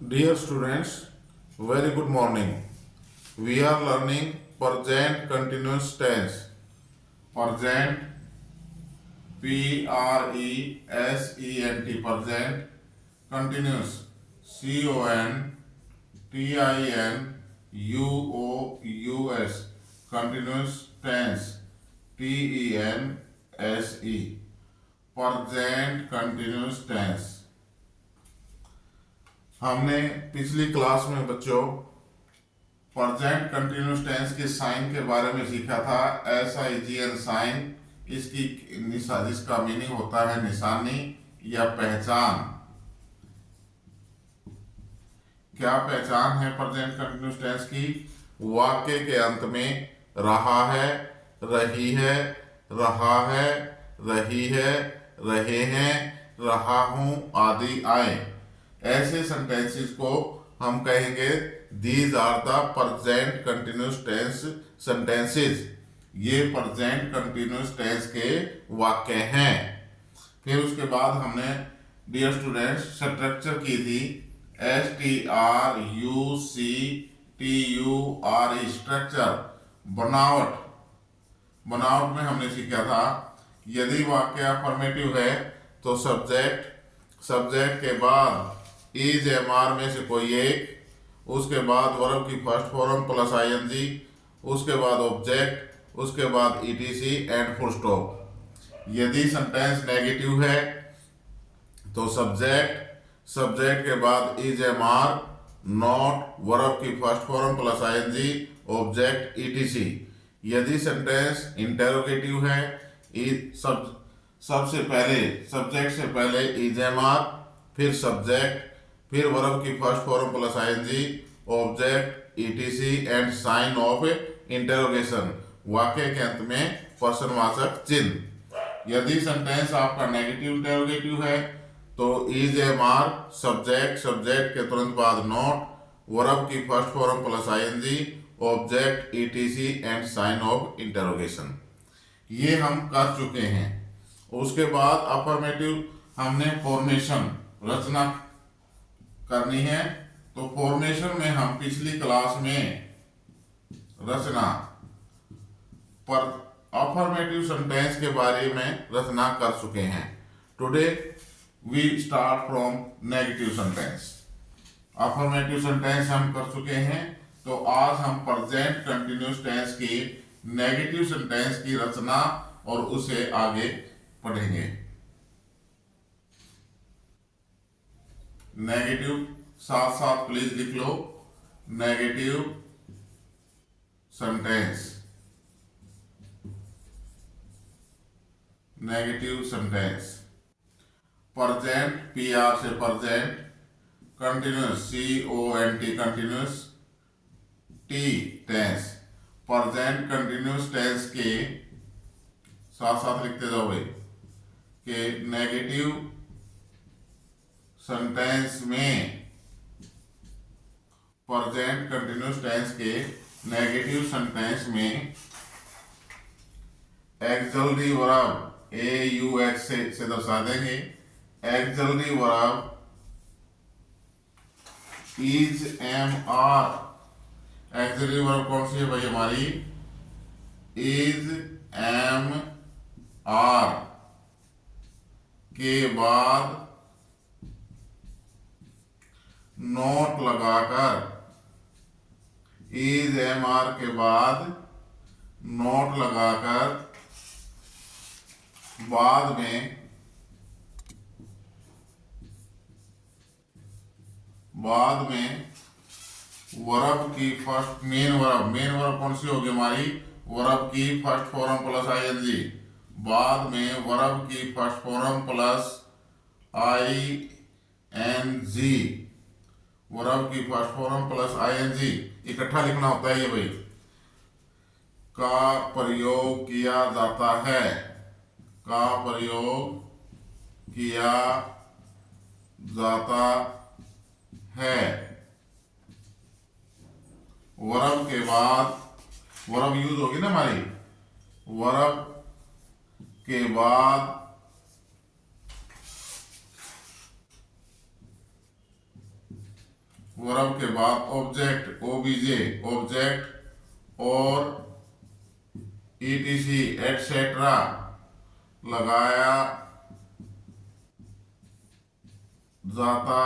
Dear students, very good morning. We are learning present continuous tense. Present, P-R-E-S-E-N-T, present continuous, C-O-N-T-I-N-U-O-U-S, continuous tense, T-E-N-S-E, present continuous tense. हमने पिछली class में बच्चों present continuous tense के sign के बारे में सीखा था। SIGN साइन, इसकी जिसका मीनिंग होता है निशानी या पहचान। क्या पहचान है प्रेजेंट कंटिन्यूस टेंस की? वाक्य के अंत में रहा है, रही है, रहा है, रही है, रहे हैं, रहा हूं आदि आए। ऐसे सेंटेंसेस को हम कहेंगे these are the present continuous tense sentences. ये प्रेजेंट कंटिन्यूस टेंस के वाक्य हैं। फिर उसके बाद हमने डियर स्टूडेंट्स स्ट्रक्चर की थी, STRUCTURE, स्ट्रक्चर, बनावट। बनावट में हमने सीखा था यदि वाक्य अफर्मेटिव है तो सब्जेक्ट के बाद इज एम-आर में से कोई एक, उसके बाद वर्ब की फर्स्ट फॉर्म प्लस ING, उसके बाद ऑब्जेक्ट, उसके बाद ETC एंड फुल स्टॉप। यदि सेंटेंस नेगेटिव है तो सब्जेक्ट के बाद इज एम-आर, नॉट, वर्ब की first form plus ING, object ETC। यदि सेंटेंस इंटेरोगेटिव है, सबसे पहले सब्जेक्ट से पहले इज एम-आर, फिर सब्जेक्ट, फिर वर्ब की first form plus ING, object ETC and sign of interrogation, वाक्य के अंत में प्रश्नवाचक चिन्ह। यदि सेंटेंस आपका नेगेटिव इंटरोगेटिव है तो इज एम-आर, सब्जेक्ट के तुरंत बाद नॉट, वर्ब की first form plus ING, object ETC and sign of interrogation. ये हम कर चुके हैं। उसके बाद अफर्मेटिव हमने फॉर्मेशन, रचना करनी है। तो फॉर्मेशन में हम पिछली क्लास में रचना पर अफर्मेटिव सेंटेंस के बारे में रचना कर चुके हैं। Today we start from negative sentence. Affirmative sentence हम कर चुके हैं, तो आज हम प्रेजेंट कंटिन्यूस टेंस की नेगेटिव सेंटेंस की रचना और उसे आगे पढ़ेंगे। नेगेटिव साथ साथ प्लीज लिख लो, negative sentence, negative sentence. Present, PR से present, continuous, CONT continuous, T tense. Present continuous tense के साथ साथ लिखते जाओ भाई कि नेगेटिव सेंटेंस में, प्रेजेंट कंटिन्यूस टेंस के नेगेटिव सेंटेंस में एक्सिलरी वर्ब AUX से दर्शा देंगे। Auxiliary verb is am are, auxiliary verb कौन सी है भाई हमारी? इज एम-आर के बाद नोट लगाकर, इज एम-आर के बाद नोट लगाकर बाद में वर्ब की फर्स्ट मेन वर्ब कौन सी होगी हमारी? वर्ब की फर्स्ट फॉर्म प्लस ING, बाद में वर्ब की first form plus ING, verb की फर्स्ट फॉर्म प्लस ING इकट्ठा लिखना होता है ये भाई, का प्रयोग किया जाता है, का प्रयोग किया जाता है। वर्ब के बाद वर्ब यूज होगी ना हमारी, वर्ब के बाद वर्ब के बाद ऑब्जेक्ट ओबीजे ऑब्जेक्ट और ईटीसी एटसेट्रा लगाया जाता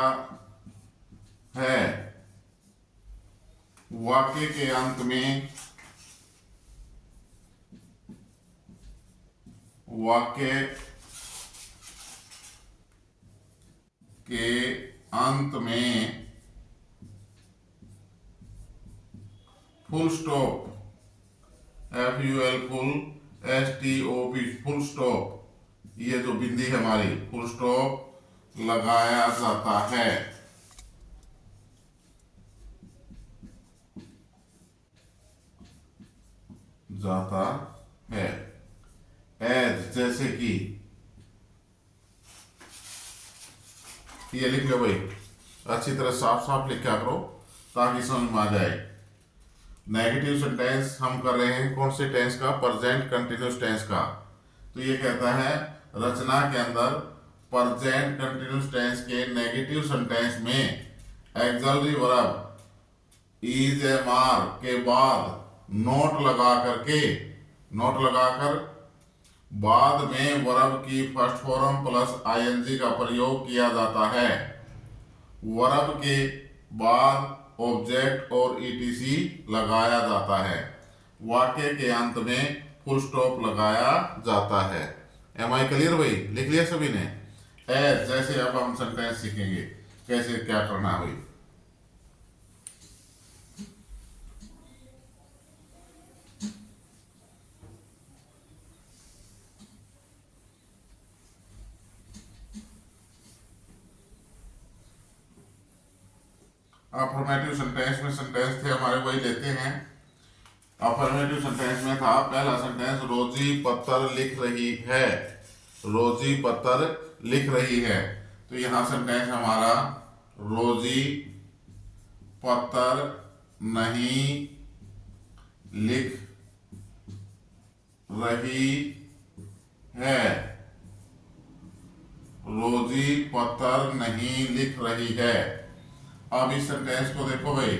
है। वाक्य के अंत में full stop FUL full STOP full stop, ये जो बिंदी है हमारी फुल स्टॉप लगाया जाता है। एज जैसे कि, ये लिख लो भाई, अच्छी तरह साफ साफ लिखा करो ताकि समझ में आ जाए। नेगेटिव सेंटेंस हम कर रहे हैं कौन से टेंस का? प्रेजेंट कंटिन्यूस टेंस का। तो ये कहता है रचना के अंदर प्रेजेंट कंटिन्यूस टेंस के नेगेटिव सेंटेंस में auxiliary verb is am are के बाद नोट लगाकर बाद में वर्ब की फर्स्ट फॉर्म प्लस ING का प्रयोग किया जाता है। वर्ब के बाद ऑब्जेक्ट और ETC लगाया जाता है। वाक्य के अंत में फुल स्टॉप लगाया जाता है। एम आई क्लियर भाई? लिख लिया सभी ने? एज जैसे अब हम सेंटेंस सीखेंगे कैसे क्या करना है भाई। अफर्मेटिव सेंटेंस में सेंटेंस थे हमारे, वही लेते हैं। अफर्मेटिव सेंटेंस में था पहला सेंटेंस, रोजी पत्थर लिख रही है। रोजी पत्थर लिख रही है। तो यहां सेंटेंस हमारा रोजी पत्थर नहीं लिख रही है। रोजी पत्थर नहीं लिख रही है। अब इस सेंटेंस को देखो भाई,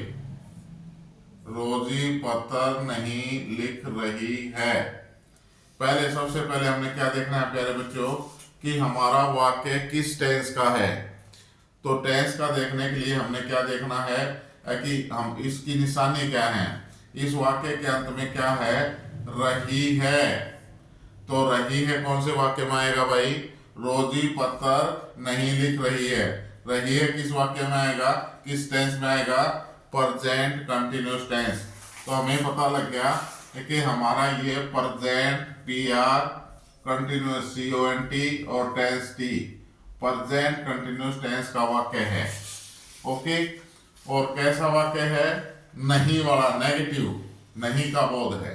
रोजी पत्थर नहीं लिख रही है। पहले सबसे पहले हमने क्या देखना है प्यारे बच्चों कि हमारा वाक्य किस टेंस का है। तो टेंस का देखने के लिए हमने क्या देखना है कि हम इसकी निशानी क्या है। इस वाक्य के अंत में क्या है? रही है। तो रही है कौन से वाक्य में आएगा भाई? रोजी पत्थर नहीं लिख रही है। रही है किस वाक्य में आएगा? किस टेंस में आएगा? Present continuous tense. तो हमें पता लग गया कि हमारा ये प्रेजेंट PR कंटिन्यूस CONT और tense T present continuous tense का वाक्य है। ओके, और कैसा वाक्य है? नहीं वाला, नेगेटिव, नहीं का बोध है।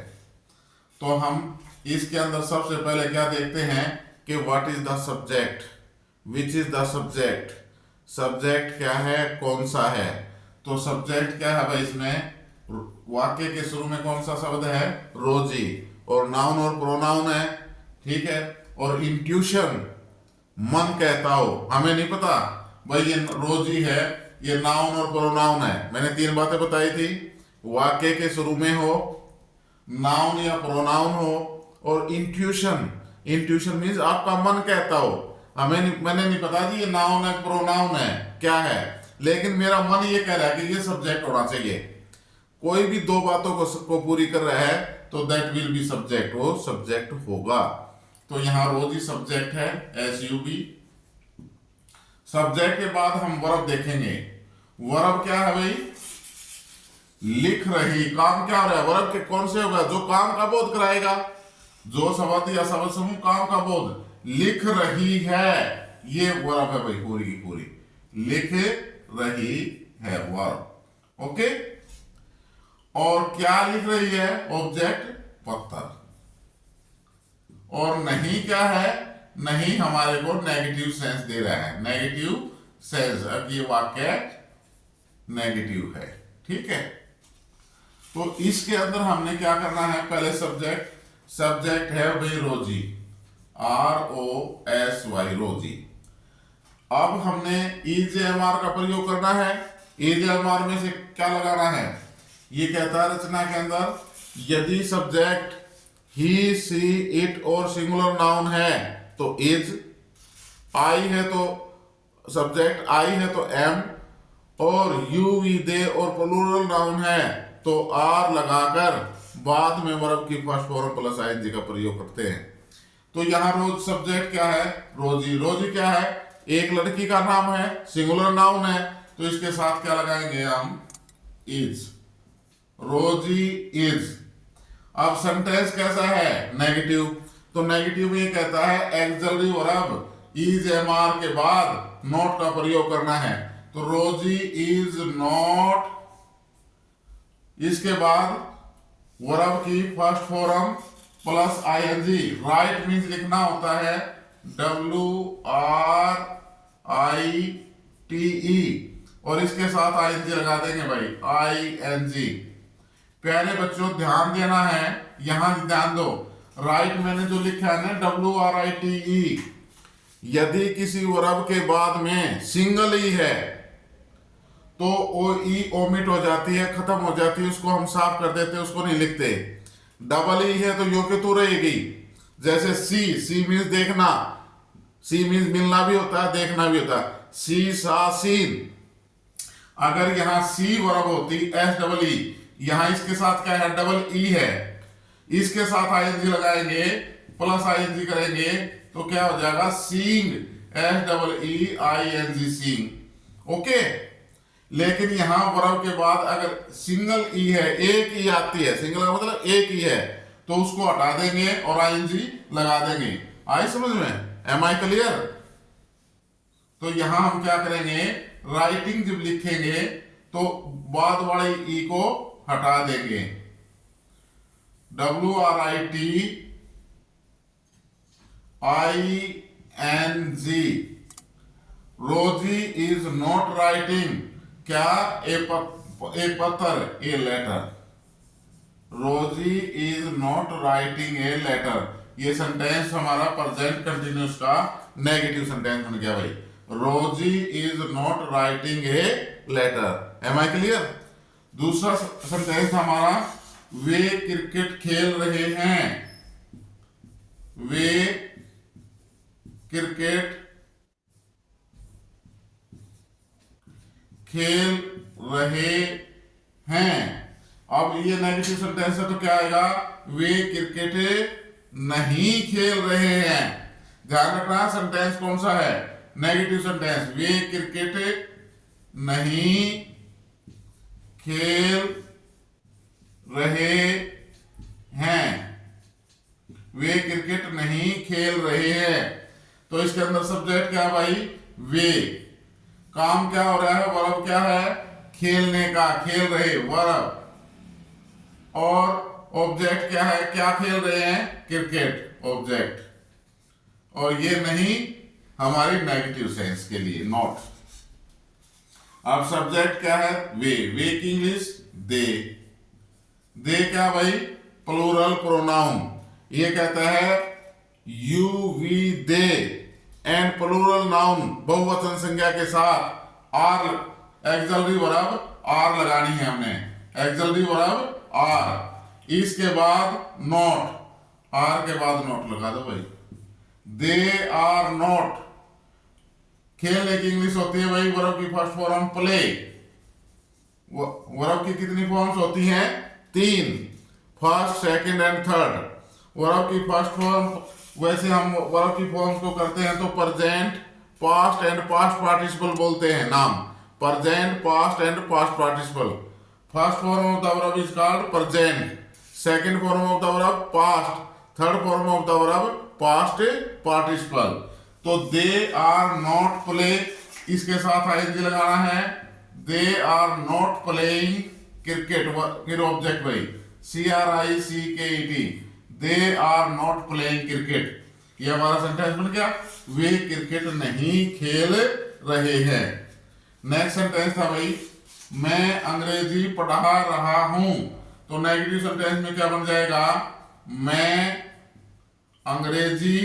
तो हम इसके अंदर सबसे पहले क्या देखते हैं कि what is the subject, which is the subject. Subject क्या है, कौन सा है? तो सब्जेक्ट क्या है भाई? इसमें वाक्य के शुरू में कौन सा शब्द है? रोजी। और नाउन और प्रोनाउन है, ठीक है। और इंट्यूशन, मन कहता हो, हमें नहीं पता भाई ये रोजी है, ये नाउन और प्रोनाउन है। मैंने 3 बातें बताई थी, वाक्य के शुरू में हो, नाउन या प्रोनाउन हो, और इंट्यूशन। इंट्यूशन मीन्स आपका मन कहता हो। मैंने नहीं पता जी ये नाउन है प्रोनाउन है क्या है, लेकिन मेरा मन ये कह रहा है कि ये सब्जेक्ट होना चाहिए। कोई भी 2 बातों को पूरी कर रहा है तो दैट विल बी सब्जेक्ट, वो सब्जेक्ट होगा। तो यहां रोजी सब्जेक्ट है, SUB। सब्जेक्ट के बाद हम वर्ब देखेंगे। वर्ब क्या है भाई? लिख रही। काम क्या हो रहा है? वर्ब के कौन से होगा? जो काम का बोध कराएगा, जो शब्द या शब्द समूह काम का बोध। लिख रही है, ये वर्ब है भाई, पूरी की पूरी लिख रही है वर्ब। ओके, और क्या लिख रही है? ऑब्जेक्ट पत्थर। और नहीं क्या है? नहीं हमारे को नेगेटिव सेंस दे रहा है, नेगेटिव सेंस। अब ये वाक्य नेगेटिव है, ठीक है। तो इसके अंदर हमने क्या करना है? पहले सब्जेक्ट है भाई रोजी, ROSY रोजी। अब हमने EJMR का प्रयोग करना है। इज एम आर में से क्या लगाना है, ये कहता है रचना के अंदर यदि सब्जेक्ट ही सी इट और सिंगुलर नाउन है तो इज, आई है तो सब्जेक्ट आई है तो एम, और यू वी दे और प्लूरल नाउन है तो आर लगाकर बाद में वर्ब की फर्स्ट फॉर्म प्लस आईएनजी का प्रयोग करते हैं। तो यहाँ रोज सब्जेक्ट क्या है, रोजी। रोजी क्या है, एक लड़की का नाम है, सिंगुलर नाउन है, तो इसके साथ क्या लगाएंगे हम, इज। रोजी इज। अब सेंटेंस कैसा है, नेगेटिव। तो नेगेटिव में कहता है auxiliary verb is am are के बाद नॉट का प्रयोग करना है। तो रोजी इज नॉट, इसके बाद वर्ब की first form plus ING. Write means लिखना होता है WRITE, और इसके साथ आईएनजी लगा देंगे भाई, ING। प्यारे बच्चों ध्यान देना है, यहां ध्यान दो। राइट मैंने जो लिखा है ना WRITE, यदि किसी वर्ब के बाद में सिंगल ई है तो वो ई ओमिट हो जाती है, खत्म हो जाती है, उसको हम साफ कर देते हैं, उसको नहीं लिखते। डबल ई है तो यो के तो रहेगी। जैसे सी मीन्स देखना, सी मीन्स मिलना भी होता है, देखना भी होता है, सी सा सीन। अगर यहाँ सी वर्ब होती SEE, यहाँ इसके साथ क्या है, डबल ई है, इसके साथ आईएनजी लगाएंगे प्लस आईएनजी करेंगे तो क्या हो जाएगा, सीइंग, SEEING, सीइंग। ओके। लेकिन यहां वर्ब के बाद अगर सिंगल ई है, एक ई आती है, सिंगल का मतलब एक ई है, तो उसको हटा देंगे और आईएनजी लगा देंगे। आई समझ में, एम आई क्लियर। तो यहां हम क्या करेंगे, राइटिंग जब लिखेंगे तो बाद वाले ई को हटा देंगे, WRITING। रोजी इज नॉट राइटिंग क्या, ए पत्र, a letter. Rosie is not writing a letter. ये सेंटेंस हमारा प्रेजेंट कंटिन्यूस का नेगेटिव सेंटेंस बन गया भाई। Rosie is not writing a letter. Am I clear. दूसरा सेंटेंस हमारा, वे क्रिकेट खेल रहे हैं। वे क्रिकेट खेल रहे हैं। अब ये नेगेटिव सेंटेंस है तो क्या आएगा, वे क्रिकेट नहीं खेल रहे हैं। ध्यान रखना सेंटेंस कौन सा है, नेगेटिव सेंटेंस। वे क्रिकेट नहीं खेल रहे हैं। वे क्रिकेट नहीं खेल रहे हैं, तो इसके अंदर सब्जेक्ट क्या है भाई, वे। काम क्या हो रहा है, वर्ब क्या है, खेलने का, खेल रहे वर्ब। और ऑब्जेक्ट क्या है, क्या खेल रहे हैं, क्रिकेट ऑब्जेक्ट। और ये नहीं हमारी नेगेटिव सेंस के लिए, नॉट। अब सब्जेक्ट क्या है, वे। वे की इंग्लिश दे। दे क्या भाई, प्लूरल प्रोनाउन। ये कहता है you we they and plural noun बहुवचन संज्ञा के साथ आर, एक्सिलरी वर्ब आर लगानी है हमने, एक्सिलरी वर्ब आर। इसके बाद नॉट, आर के बाद नॉट लगा दो भाई। They are not. खेलने की इंग्लिश होती है भाई, वर्ब की फर्स्ट फॉर्म प्ले। वर्ब की कितनी फॉर्म्स होती हैं, 3, first, second and third. Verb की फर्स्ट फॉर्म, वैसे हम वर्ब की फॉर्म्स को करते हैं तो present, past and past participle बोलते हैं नाम। Present, past and past participle. First form of the verb is called present, second form of the verb past, third form of the verb past participle. तो दे are not play, इसके साथ ING लगाना है। They are not playing cricket, फिर object भाई CRICKET। They are not playing cricket. ये हमारा sentence बन गया, वे क्रिकेट नहीं खेल रहे हैं। नेक्स्ट सेंटेंस था भाई, मैं अंग्रेजी पढ़ा रहा हूं। तो नेगेटिव सेंटेंस में क्या बन जाएगा, मैं अंग्रेजी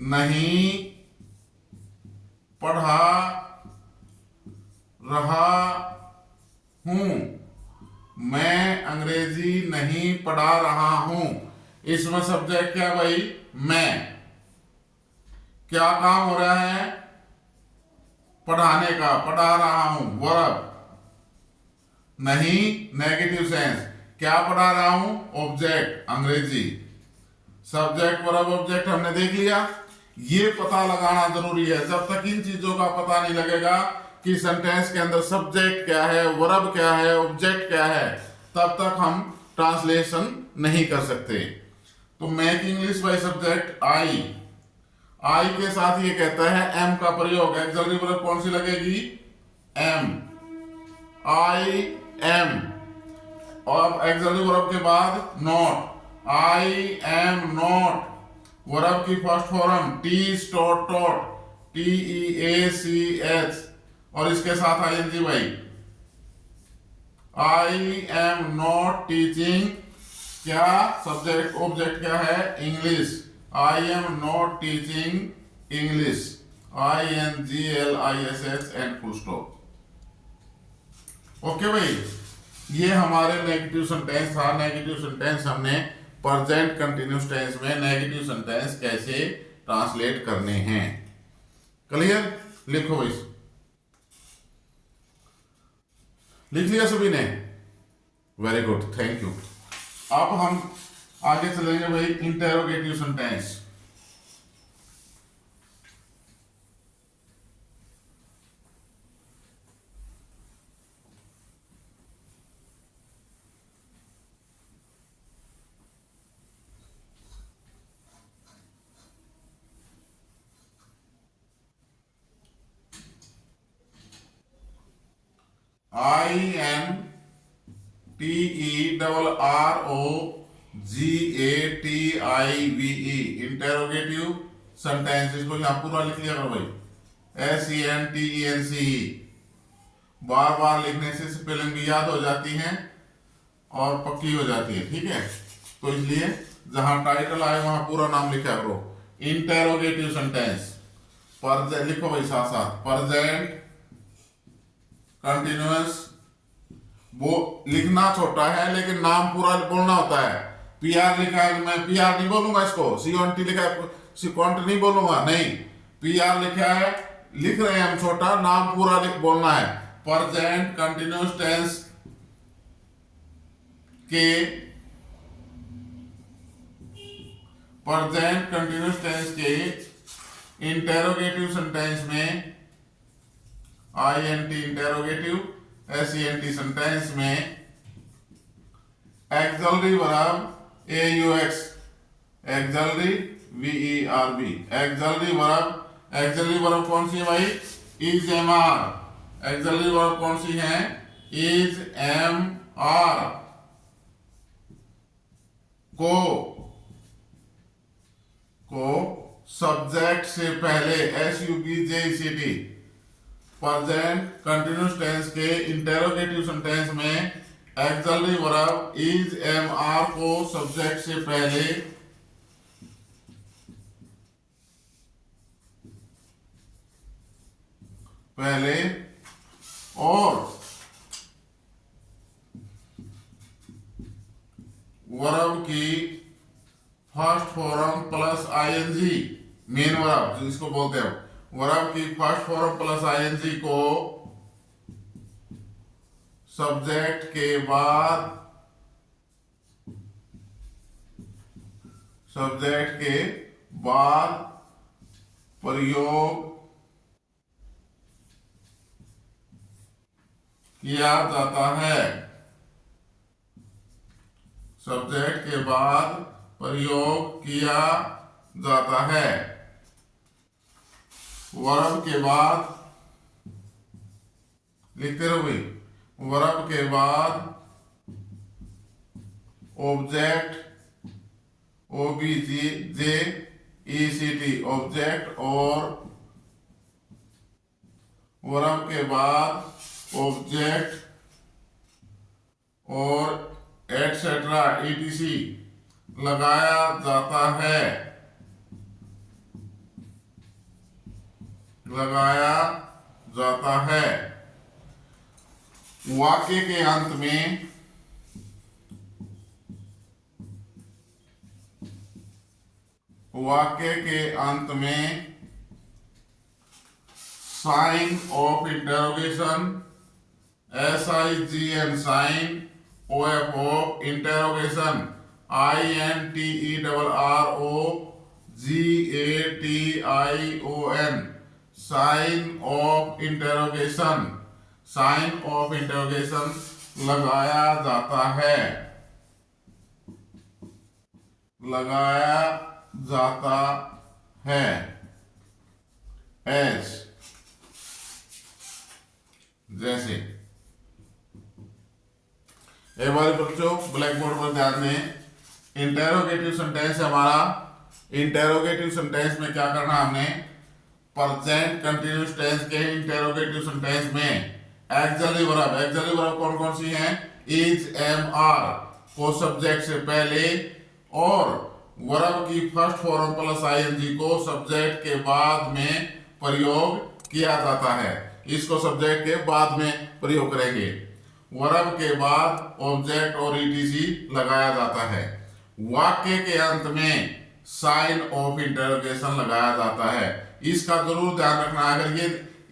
नहीं पढ़ा रहा हूं, मैं अंग्रेजी नहीं पढ़ा रहा हूं। इसमें सब्जेक्ट क्या भाई? मैं। क्या काम हो रहा है? पढ़ाने का, पढ़ा रहा हूं, वर्ब। नहीं, नेगेटिव सेंस। क्या पढ़ा रहा हूं? ऑब्जेक्ट, अंग्रेजी। सब्जेक्ट वर्ब ऑब्जेक्ट हमने देख लिया। ये पता लगाना जरूरी है। जब तक इन चीजों का पता नहीं लगेगा कि सेंटेंस के अंदर सब्जेक्ट क्या है, वर्ब क्या है, ऑब्जेक्ट क्या है, तब तक हम ट्रांसलेशन नहीं कर सकते। तो make English by subject I. I के साथ ये कहता है एम का प्रयोग। एक्सलरी वर्ब कौन सी लगेगी? एम। I am. और एक्सलरी वर्ब के बाद not. I am not. Verb की first form teach, taught, taught, TEACH, और इसके साथ ING भाई। आई एम नॉट टीचिंग, क्या सब्जेक्ट ऑब्जेक्ट क्या है? English. I am not teaching English, INGLISH and full stop. Okay भाई, ये हमारे नेगेटिव सेंटेंस था। नेगेटिव सेंटेंस हमने प्रेजेंट कंटिन्यूअस टेंस में नेगेटिव सेंटेंस कैसे ट्रांसलेट करने हैं। क्लियर? लिखो भाई। लिख लिया सभी ने? Very good, thank you. अब हम आगे चलेंगे भाई interrogative sentence. INTERROGATIVE, interrogative sentence. इसको यहां पूरा लिख लिया करो भाई। SENTENCE। बार बार लिखने से स्पेलिंग भी याद हो जाती है और पक्की हो जाती है, ठीक है? तो इसलिए जहां टाइटल आए वहां पूरा नाम लिखा करो। Interrogative sentence. लिखो भाई साथ साथ। Present continuous. वो लिखना छोटा है लेकिन नाम पूरा बोलना होता है। PR लिखा है, मैं PR नहीं बोलूंगा इसको। CONT लिखा है, CONT नहीं बोलूंगा, नहीं। PR लिखा है, लिख रहे हैं हम छोटा, नाम पूरा बोलना है। प्रेजेंट कंटिन्यूअस टेंस के, प्रेजेंट कंटिन्यूअस टेंस के इंटेरोगेटिव सेंटेंस में INT इंटेरोगेटिव, SENT सेंटेंस में auxiliary verb AUX, auxiliary VERB, auxiliary verb. Auxiliary verb कौन सी है भाई? Is am are. Auxiliary verb कौन सी है? Is am are. को सब्जेक्ट से पहले SUBJECT। प्रेजेंट कंटिन्यूअस टेंस के इंटेरोगेटिव सेंटेंस में auxiliary verb is am are को सब्जेक्ट से पहले और वर्ब की first form plus ING, main verb जिसको बोलते हैं, वर्ब की फर्स्ट फॉर्म प्लस ING को सब्जेक्ट के बाद प्रयोग किया जाता है। सब्जेक्ट के बाद प्रयोग किया जाता है। वर्ब के बाद लिखते रहो भाई। वर्ब के बाद ऑब्जेक्ट OBJECT, ऑब्जेक्ट, और वर्ब के बाद ऑब्जेक्ट और एटसेट्रा ETC लगाया जाता है। लगाया जाता है। वाक्य के अंत में sign of interrogation, SIGN sign, OF of interrogation, INTERROGATION sign of interrogation, sign of interrogation लगाया जाता है, लगाया जाता है। एज, जैसे। एक बार बच्चों ब्लैक बोर्ड पर ध्यान दें। इंटेरोगेटिव सेंटेंस हमारा, इंटेरोगेटिव सेंटेंस में क्या करना हमने, प्रेजेंट कंटिन्यूअस टेंस के इंटेरोगेटिव सेंटेंस में एक्सिलरी वर्ब, एक्सिलरी वर्ब कौन कौन सी हैं, इज, एम, आर को सब्जेक्ट से पहले और वर्ब की फर्स्ट फॉर्म प्लस आईएनजी को सब्जेक्ट के बाद में प्रयोग किया जाता है। इसको सब्जेक्ट के बाद में प्रयोग करेंगे। वर्ब के बाद ऑब्जेक्ट और ईटीसी लगाया जाता है। वाक्य के अंत में साइन ऑफ इंटरोगेशन लगाया जाता है। इसका जरूर ध्यान रखना, अगर ये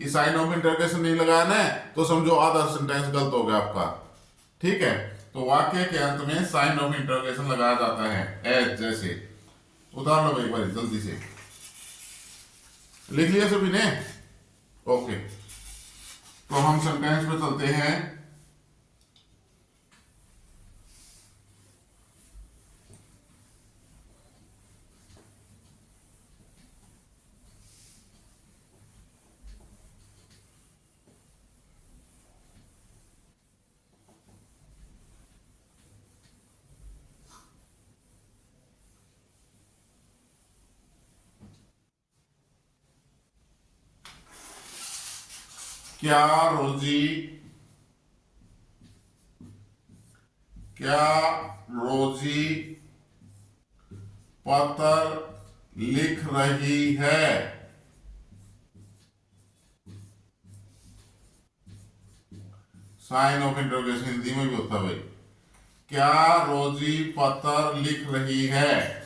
साइन ऑफ इंटरोगेशन नहीं लगाया ना तो समझो आधा सेंटेंस गलत हो गया आपका। ठीक है, तो वाक्य के अंत में साइन ऑफ इंटरोगेशन लगाया जाता है। एज, जैसे। उतार लो एक बार जल्दी से, लिख लिया सभी ने? ओके, तो हम सेंटेंस पे चलते हैं। क्या रोजी पत्र लिख रही है? साइन ऑफ इंटरोगेशन हिंदी में भी होता है भाई। क्या रोजी पत्र लिख रही है?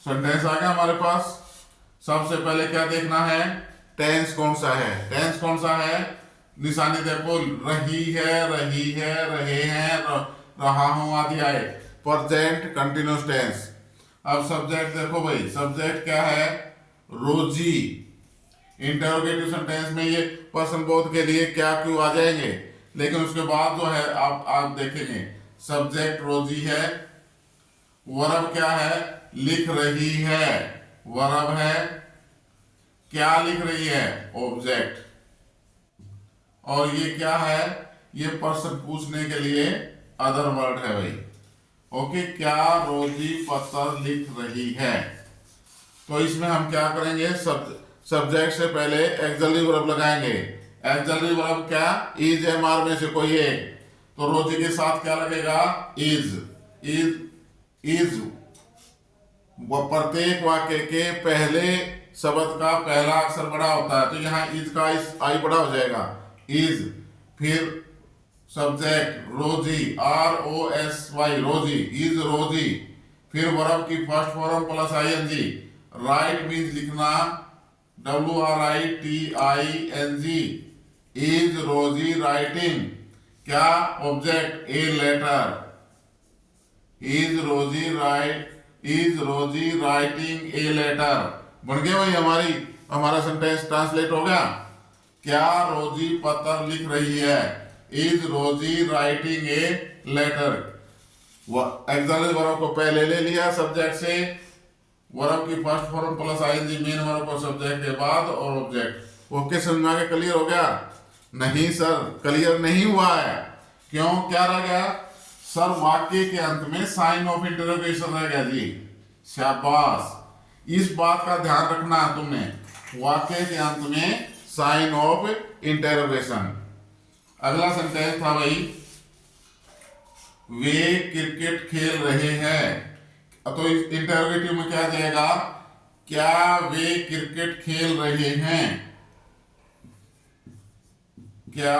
सेंटेंस आ गया हमारे पास। सबसे पहले क्या देखना है, टेंस कौन सा है। टेंस कौन सा है, निशानी देखो, रही है, रही है, रहे हैं, रहा हूं आदि आए, प्रेजेंट कंटिन्यूअस टेंस। अब सब्जेक्ट देखो भाई, सब्जेक्ट क्या है, रोजी। इंटरोगेटिव सेंटेंस में ये पर्सन बोध के लिए क्या क्यों आ जाएंगे, लेकिन उसके बाद जो है आप देखेंगे सब्जेक्ट रोजी है, वर्ब क्या है, लिख रही है, वर्ब है, क्या लिख रही है, ऑब्जेक्ट, और ये क्या है, ये पर्सन पूछने के लिए अदर वर्ड है भाई। ओके, क्या रोजी पत्र लिख रही है। तो इसमें हम क्या करेंगे, सब्जेक्ट से पहले एक्सिलरी वर्ब लगाएंगे। एक्सिलरी वर्ब क्या, इज, एम, आर में से कोई एक। तो रोजी के साथ क्या लगेगा, इज प्रत्येक वाक्य के पहले शब्द का पहला अक्षर बड़ा होता है, तो यहाँ इज का आई बड़ा हो जाएगा, इज। फिर सब्जेक्ट रोजी, ROSY, रोजी, इज रोजी। फिर वर्ब की first form plus ING. Write means लिखना, WRITING, इज रोजी राइटिंग। क्या, object, a letter, is Rosie writing a letter. बन गया भाई, हमारा सेंटेंस ट्रांसलेट हो गया। क्या रोजी पत्र लिख रही है, is Rosie writing a letter. Auxiliary verb को पहले ले लिया सब्जेक्ट से, वर्ब की first form plus ING, main verb को सब्जेक्ट के बाद और ऑब्जेक्ट। ओके, समझ में आ गया, क्लियर हो गया? नहीं सर, क्लियर नहीं हुआ है। क्यों, क्या रह गया सर, वाक्य के अंत में साइन ऑफ इंटरोगेशन रह गया जी। शाबाश, इस बात का ध्यान रखना है तुमने, वाक्य के अंत में साइन ऑफ इंटरोगेशन। अगला सेंटेंस था भाई, वे क्रिकेट खेल रहे हैं। तो इस इंटरोगेटिव में क्या जाएगा, क्या वे क्रिकेट खेल रहे हैं? क्या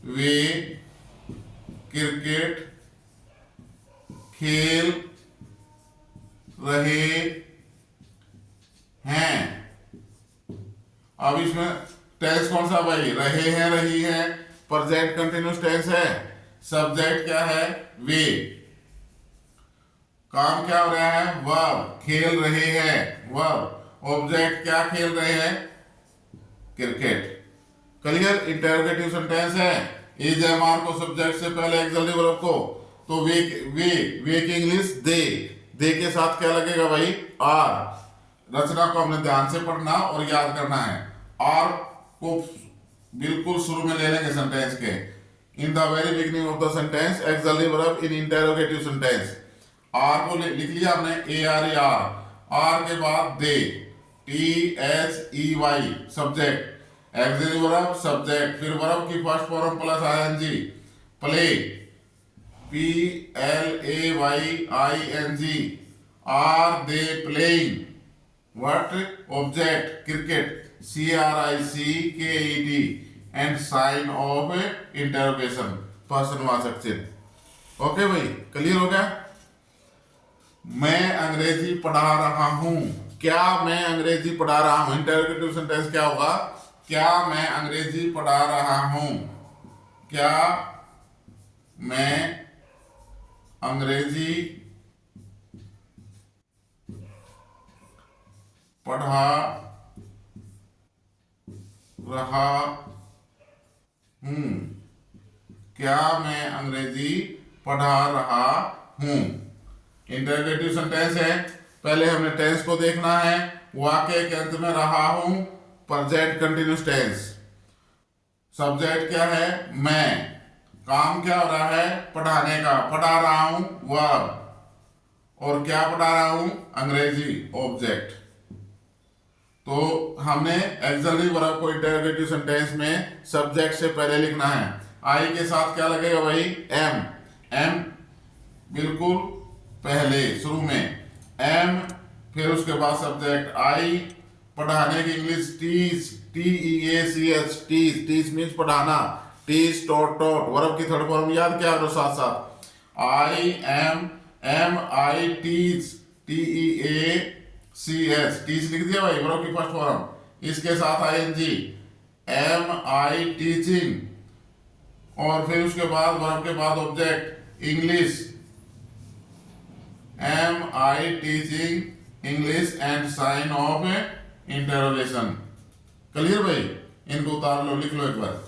वे क्रिकेट खेल रहे हैं? अब इसमें टेंस कौन सा भाई? रहे हैं, रही है, प्रेजेंट कंटिन्यूस टेंस है। सब्जेक्ट क्या है? वे। काम क्या हो रहा है? वर्ब। खेल रहे हैं, वर्ब। ऑब्जेक्ट क्या खेल रहे हैं? क्रिकेट। क्लियर? इंटरोगेटिव सेंटेंस है। इज एम आर को सब्जेक्ट से पहले एक्सक्लूसिव वर्ब को, तो वे की इंग्लिश दे के साथ क्या लगेगा भाई? आर। रचना को हमने ध्यान से पढ़ना और याद करना है। आर को बिल्कुल शुरू में ले लेंगे सेंटेंस के। In the very beginning of the sentence exclusive verb in interrogative sentence. Are को लिख लिया हमने, A R A R. Are के बाद they, T H E Y, subject. Auxiliary verb subject, फिर वर्ब की first form plus ING. Play, P L A Y I N G. Are they playing? What? Object cricket, C R I C K E T. And sign of interrogation, पर्सनवाचक चिन्ह। Okay भाई, clear हो गया? मैं अंग्रेजी पढ़ा रहा हूं। क्या मैं अंग्रेजी पढ़ा रहा हूं? इंटरोगेटिव सेंटेंस क्या होगा? क्या मैं अंग्रेजी पढ़ा रहा हूं? क्या मैं अंग्रेजी पढ़ा रहा हूं? क्या मैं अंग्रेजी पढ़ा रहा हूं? इंटरोगेटिव सेंटेंस है। पहले हमें टेंस को देखना है। वाक्य के अंत में रहा हूं, प्रेजेंट कंटिन्यूस टेंस। सब्जेक्ट क्या है? मैं। काम क्या हो रहा है? पढ़ाने का। पढ़ा रहा हूं, वर्ब। और क्या पढ़ा रहा हूं? अंग्रेजी, ऑब्जेक्ट। तो हमने एक्सक्लूसिव वर्ब को इंटरोगेटिव सेंटेंस में सब्जेक्ट से पहले लिखना है। आई के साथ क्या लगेगा भाई? एम। एम बिल्कुल पहले, शुरू में एम, फिर उसके बाद सब्जेक्ट आई। पढ़ाने की English teach, T E A C H, teach. Teach means पढ़ाना। Teach, taught, taught. वर्ब की थर्ड फॉर्म याद क्या करो साथ साथ। I am, am I teach, T E A C H, teach लिख दिया भाई, वर्ब की फर्स्ट फॉर्म। इसके साथ I N G, am I teaching. और फिर उसके बाद वर्ब के बाद object English, am I teaching English and sign of interrogation. Clear भाई? इनको उतार लो, लिख लो एक बार।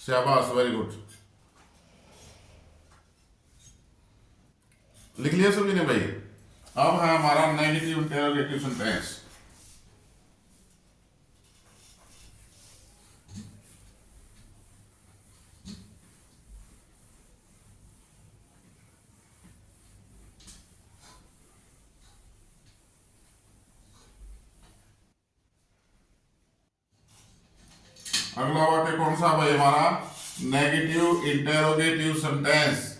शाबाश, वेरी गुड। लिख लिया सभी ने भाई? अब है हमारा नेगेटिव इंटरोगेटिव सेंटेंस। अगला वाक्य कौन सा भाई हमारा? Negative interrogative sentence.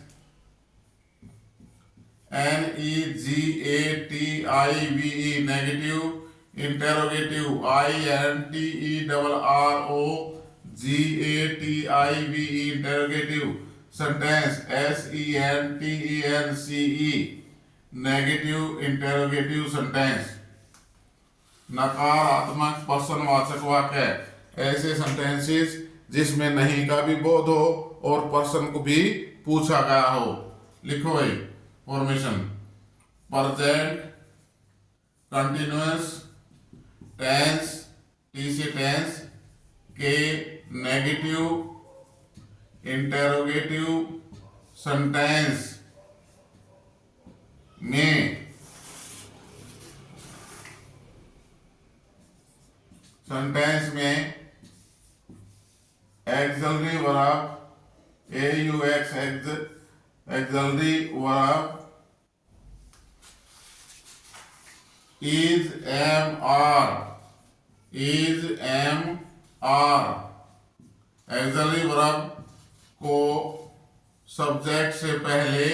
N E G A T I V E, negative interrogative. I N T E double R O G A T I V E, interrogative sentence. S E N T E N C E, negative interrogative sentence. नकारात्मक प्रश्नवाचक वाक्य, ऐसे sentences जिसमें नहीं का भी बोध हो और पर्सन को भी पूछा गया हो। लिखो भाई formation. Present continuous tense, T से टेंस के नेगेटिव इंटरोगेटिव सेंटेंस में auxiliary verb, A U X, auxiliary verb is am are, auxiliary verb को सब्जेक्ट से पहले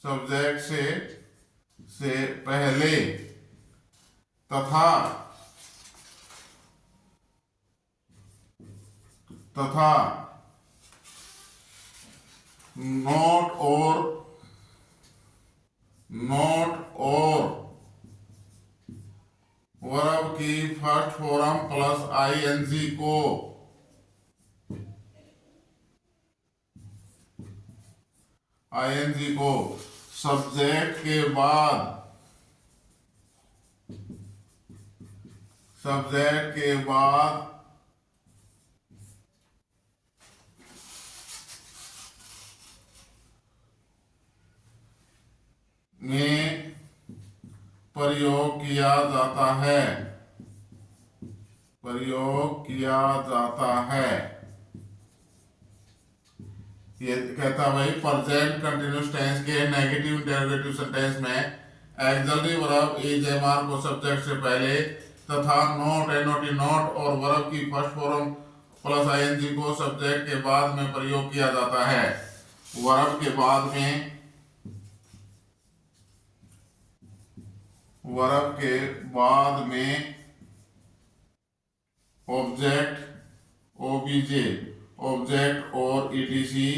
सब्जेक्ट से पहले तथा नोट और वर्ब की फर्स्ट फॉर्म प्लस आईएनजी को सब्जेक्ट के बाद में प्रयोग किया जाता है। ये कहता है भाई प्रेजेंट कंटिन्यूअस टेंस के नेगेटिव इंटरोगेटिव सेंटेंस में auxiliary verb is am are को सब्जेक्ट से पहले तथा नॉट एनओटी नॉट और वर्ब की फर्स्ट फॉर्म प्लस आईएनजी को सब्जेक्ट के बाद में प्रयोग किया जाता है। वर्ब के बाद में ऑब्जेक्ट ओबीजे ऑब्जेक्ट और ईटीसी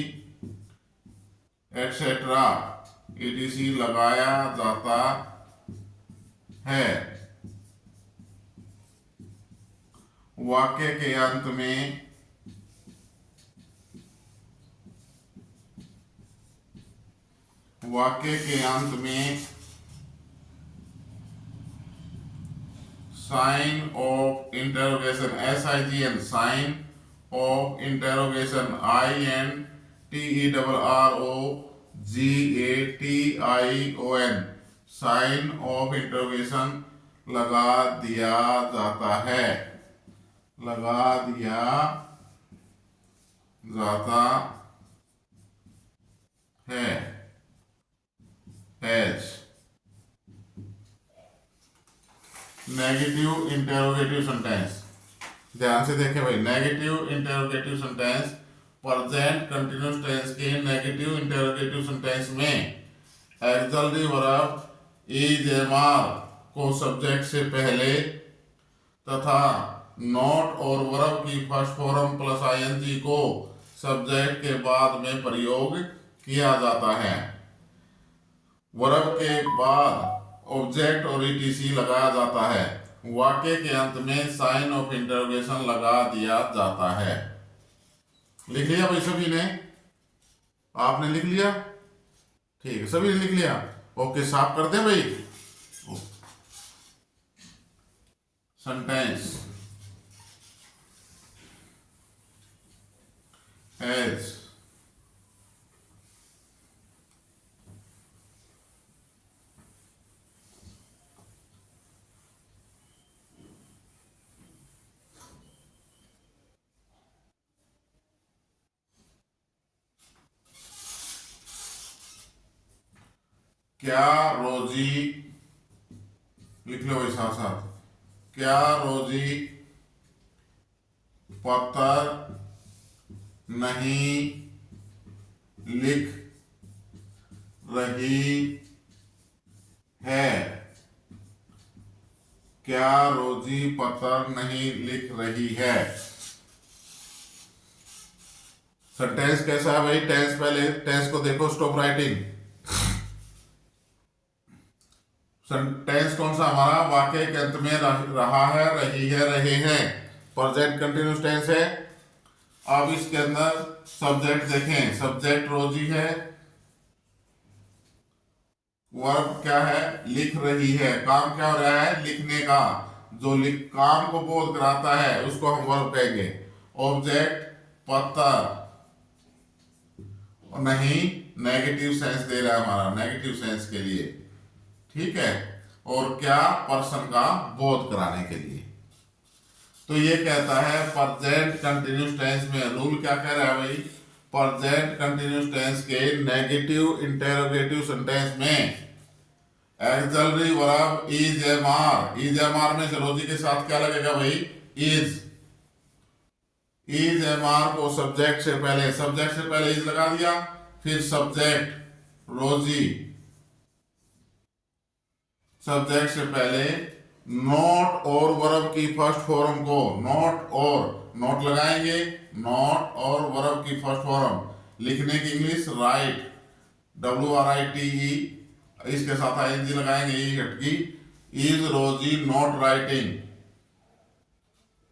एक्सेट्रा ईटीसी लगाया जाता है। वाक्य के अंत में sign of interrogation SIGN sign of interrogation INTERROGATION sign of interrogation लगा दिया जाता है। नेगेटिव इंटरोगेटिव सेंटेंस ध्यान से देखें भाई। Negative interrogative sentence present continuous tense के नेगेटिव इंटरोगेटिव सेंटेंस में auxiliary verb is am are को सब्जेक्ट से पहले तथा नॉट और वर्ब की फर्स्ट फॉर्म प्लस आईएनजी को सब्जेक्ट के बाद में प्रयोग किया जाता है। वर्ब के बाद ऑब्जेक्ट और ईटीसी लगाया जाता है। वाक्य के अंत में साइन ऑफ इंटरोगेशन लगा दिया जाता है। लिख लिया भाई सभी ने? आपने लिख लिया? ठीक है, सभी ने लिख लिया। ओके, साफ कर दे भाई। सेंटेंस एज क्या रोजी, लिख लो भाई साथ साथ, क्या रोजी पत्र नहीं लिख रही है? क्या रोजी पत्र नहीं लिख रही है? सेंटेंस कैसा है भाई? टेंस, पहले टेंस को देखो, स्टॉप राइटिंग। टेंस कौन सा हमारा? वाक्य के अंत में रहा है, रही है, रहे हैं, प्रेजेंट कंटिन्यूअस टेंस है। अब इसके अंदर सब्जेक्ट देखें, सब्जेक्ट रोजी है, वर्ब क्या है? लिख रही है। काम क्या हो रहा है? लिखने का। जो काम को बोध कराता है उसको हम वर्ब कहेंगे। ऑब्जेक्ट पत्र नहीं, नेगेटिव सेंस दे रहा है हमारा, नेगेटिव सेंस के लिए, ठीक है। और क्या? पर्सन का बोध कराने के लिए। तो ये कहता है प्रेजेंट कंटिन्यूअस टेंस में रूल क्या कह रहा है भाई? प्रेजेंट कंटिन्यूअस टेंस के नेगेटिव इंटरोगेटिव सेंटेंस में auxiliary verb is am are, is am are में से रोजी के साथ क्या लगेगा भाई? इज एम आर को सब्जेक्ट से पहले इज लगा दिया, फिर सब्जेक्ट रोजी सब्जेक्ट से पहले नॉट और वर्ब की फर्स्ट फॉर्म को, नॉट और, नोट लगाएंगे, नॉट और वर्ब की फर्स्ट फॉर्म लिखने की इंग्लिश राइट, WRITE, इसके साथ ING लगाएंगे, ई हटकी, इज रोजी not writing.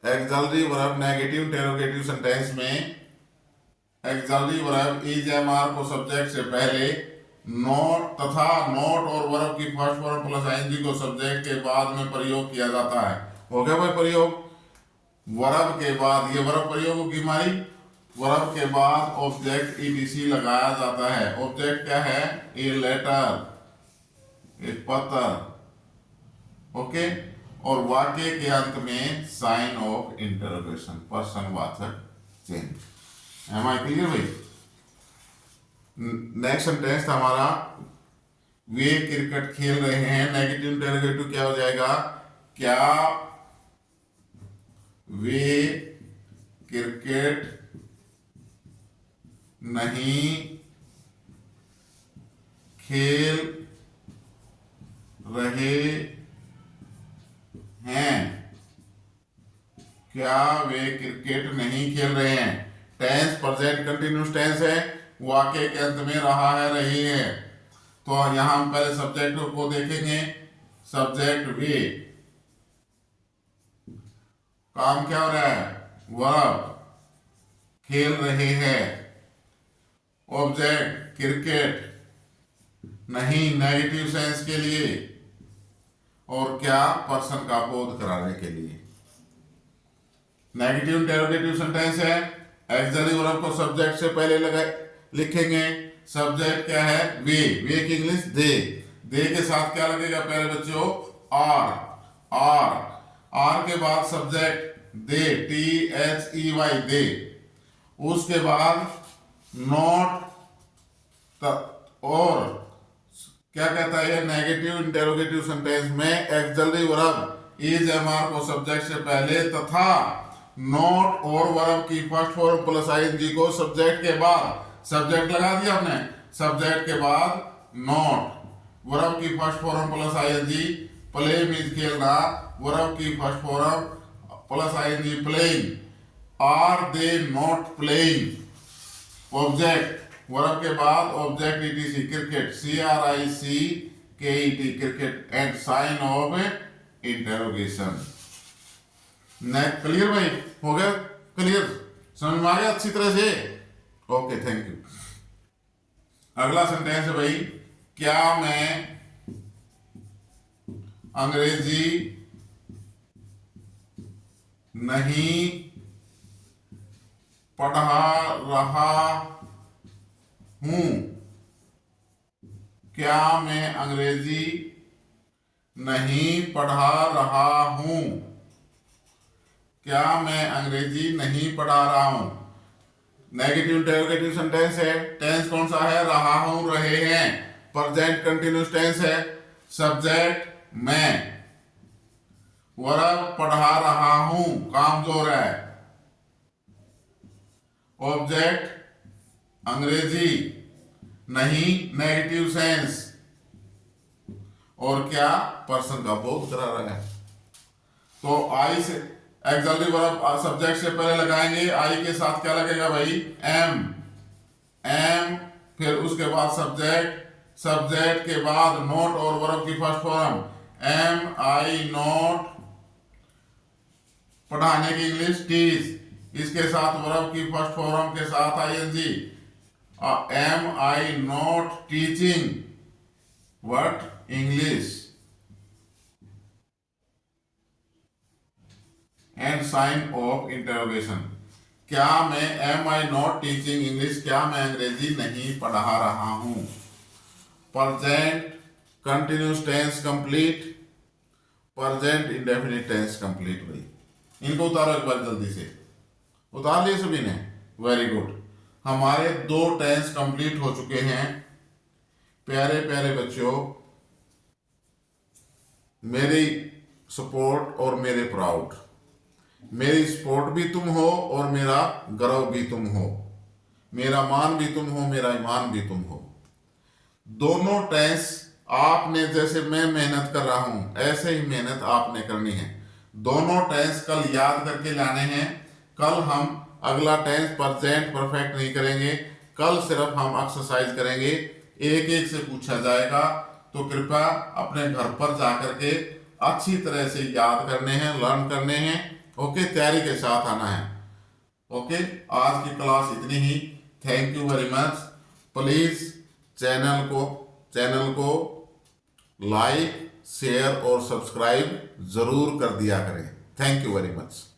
Axillary verb negative interrogative sentence में एक्सलरी वर्ब इज MR को सब्जेक्ट से पहले नॉट तथा नॉट और वर्ब की फर्स्ट फॉर्म प्लस ING को सब्जेक्ट के बाद में प्रयोग किया जाता है। हो गया भाई प्रयोग। वर्ब के बाद, ये वर्ब प्रयोग की हमारी, वर्ब के बाद ऑब्जेक्ट ETC लगाया जाता है। ऑब्जेक्ट क्या है? ए लेटर, एक पत्र, ओके। और वाक्य के अंत में साइन ऑफ इंटरोगेशन, प्रश्नवाचक चिन्ह। एम आई क्लियर भाई? नेक्स्ट सेंटेंस था हमारा, वे क्रिकेट खेल रहे हैं। नेगेटिव इंटरोगेटिव क्या हो जाएगा? क्या वे क्रिकेट नहीं खेल रहे हैं? क्या वे क्रिकेट नहीं खेल रहे हैं? टेंस प्रेजेंट कंटिन्यूस टेंस है, वाक्य के अंत में रहा है, रही है। तो यहां हम पहले सब्जेक्ट को देखेंगे। सब्जेक्ट वे, काम क्या हो रहा है? वर्ब, खेल रहे हैं। ऑब्जेक्ट क्रिकेट, नहीं नेगेटिव सेंस के लिए, और क्या? पर्सन का बोध कराने के लिए। नेगेटिव इंटेरोगेटिव सेंटेंस है, एक्सलरी वर्ब को सब्जेक्ट से पहले लिखेंगे। सब्जेक्ट क्या है? वे, वे की इंग्लिश दे। दे के साथ क्या लगेगा पहले बच्चों? आर, आर, आर के बाद सब्जेक्ट दे, THEY, दे। उसके बाद नॉट, और क्या कहता है नेगेटिव इंटेरोगेटिव सेंटेंस में? एक्सलरी वर्ब इज MR को सब्जेक्ट से पहले तथा नॉट और वर्ब की फर्स्ट फॉर्म प्लस ING को सब्जेक्ट के बाद, सब्जेक्ट लगा दिया हमने, सब्जेक्ट के बाद नॉट, वर्ब की first form plus ING, play means खेलना, वर्ब की first form plus ING playing, are they not playing. Object, verb के बाद object ETC cricket, CRICKET cricket, and sign of interrogation. Next clear भाई? हो गया clear? समझ में आ गया अच्छी तरह से? Okay, thank you. अगला सेंटेंस है भाई, क्या मैं अंग्रेजी नहीं पढ़ा रहा हूं? क्या मैं अंग्रेजी नहीं पढ़ा रहा हूं? क्या मैं अंग्रेजी नहीं पढ़ा रहा हूं? नेगेटिव इंटरोगेटिव सेंटेंस है। टेंस कौन सा है? रहा हूं, रहे हैं। प्रेजेंट कंटिन्यूस टेंस है। सब्जेक्ट मैं, वर्ब पढ़ा रहा हूं, काम जो हो रहा है। ऑब्जेक्ट अंग्रेजी, नहीं नेगेटिव सेंस, और क्या? पर्सन का बोध करा रहा है। तो आई से एक्सलरी वर्ब सब्जेक्ट से पहले लगाएंगे, आई के साथ क्या लगेगा भाई? एम, एम, फिर उसके बाद सब्जेक्ट, सब्जेक्ट के बाद नोट और वर्ब की फर्स्ट फॉर्म, MI नॉट, पढ़ाने की इंग्लिश टीच, इसके साथ वर्ब की फर्स्ट फॉर्म के साथ ING, MI not teaching what? English, and sign of interrogation. क्या मैं MI नॉट टीचिंग इंग्लिश, क्या मैं अंग्रेजी नहीं पढ़ा रहा हूं? Present continuous tense complete, present indefinite tense complete. भाई इनको उतारो एक बार जल्दी से, उतार लिए सभी ने? Very good. हमारे 2 टेंस कंप्लीट हो चुके हैं। प्यारे प्यारे बच्चों, मेरी सपोर्ट और मेरे प्राउड, मेरी सपोर्ट भी तुम हो और मेरा गर्व भी तुम हो, मेरा मान भी तुम हो, मेरा ईमान भी तुम हो। दोनों टेंस आपने जैसे मैं मेहनत कर रहा हूं ऐसे ही मेहनत आपने करनी है। दोनों टेंस कल याद करके लाने हैं। कल हम अगला टेंस प्रेजेंट परफेक्ट नहीं करेंगे, कल सिर्फ हम एक्सरसाइज करेंगे, एक एक से पूछा जाएगा। तो कृपया अपने घर पर जाकर के अच्छी तरह से याद करने हैं, लर्न करने हैं। ओके, तैयारी के साथ आना है। ओके, आज की क्लास इतनी ही। Thank you very much. Please channel को लाइक, शेयर और सब्सक्राइब जरूर कर दिया करें। Thank you very much.